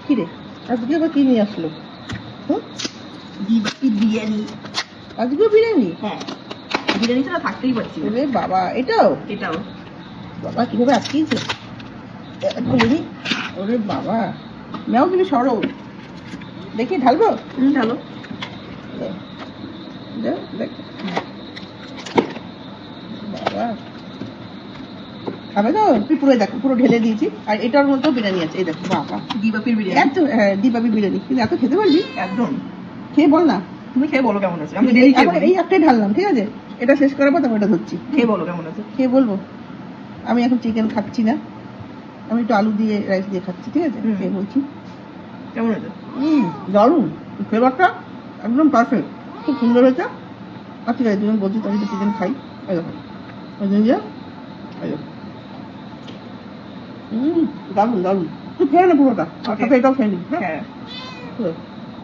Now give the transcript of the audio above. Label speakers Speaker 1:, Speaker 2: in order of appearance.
Speaker 1: কি রে আজকে আবার কি নিয়ে আসলো?
Speaker 2: বিরিয়ানি।
Speaker 1: আজকেও বিরিয়ানি?
Speaker 2: হ্যাঁ, বিরিয়ানি ছাড়া থাকতেই পারছি না।
Speaker 1: ওরে বাবা, এটাও
Speaker 2: এটাও
Speaker 1: বাবা কিভাবে আটকিয়েছে খুলিনি। ওরে বাবা, নাও তুমি সরো, দেখি ঢালবো।
Speaker 2: ঢালো।
Speaker 1: দেখ বাবা, খাবে তো? তুই পুরো দেখো, পুরো ঢেলে দিয়েছি। আর এটার মধ্যেও বিরিয়ানি আছে, এই দেখো। বাবা,
Speaker 2: দিবাপির বিরিয়ানি।
Speaker 1: এত, হ্যাঁ দিবাবি বিরিয়ানি। কিন্তু এত খেতে পারবি?
Speaker 2: একদম।
Speaker 1: খেয়ে বল না।
Speaker 2: তুমি খেয়ে বলো কেমন আছে। আমি ডেলি খেয়ে বলি।
Speaker 1: এই একটাই ঢাললাম, ঠিক আছে? এটা শেষ করার পর তারপর এটা ধরছি।
Speaker 2: খেয়ে বলো কেমন আছে।
Speaker 1: খেয়ে বলবো। আমি এখন চিকেন খাচ্ছি না, আমি একটু আলু দিয়ে রাইস দিয়ে খাচ্ছি, ঠিক আছে? খেয়ে বলছি
Speaker 2: কেমন আছে।
Speaker 1: দারুণ, ফ্লেভারটা একদম পারফেক্ট, খুব সুন্দর হয়েছে। আর ঠিক আছে, দুজন বলছি তাহলে চিকেন খাই। এই দেখো, ওই জন্য এই দেখো, দারুণ দারুণ। তুই খেয়ে না পুরোটা, আর সাথে এটাও খেয়ে নিস। হ্যাঁ।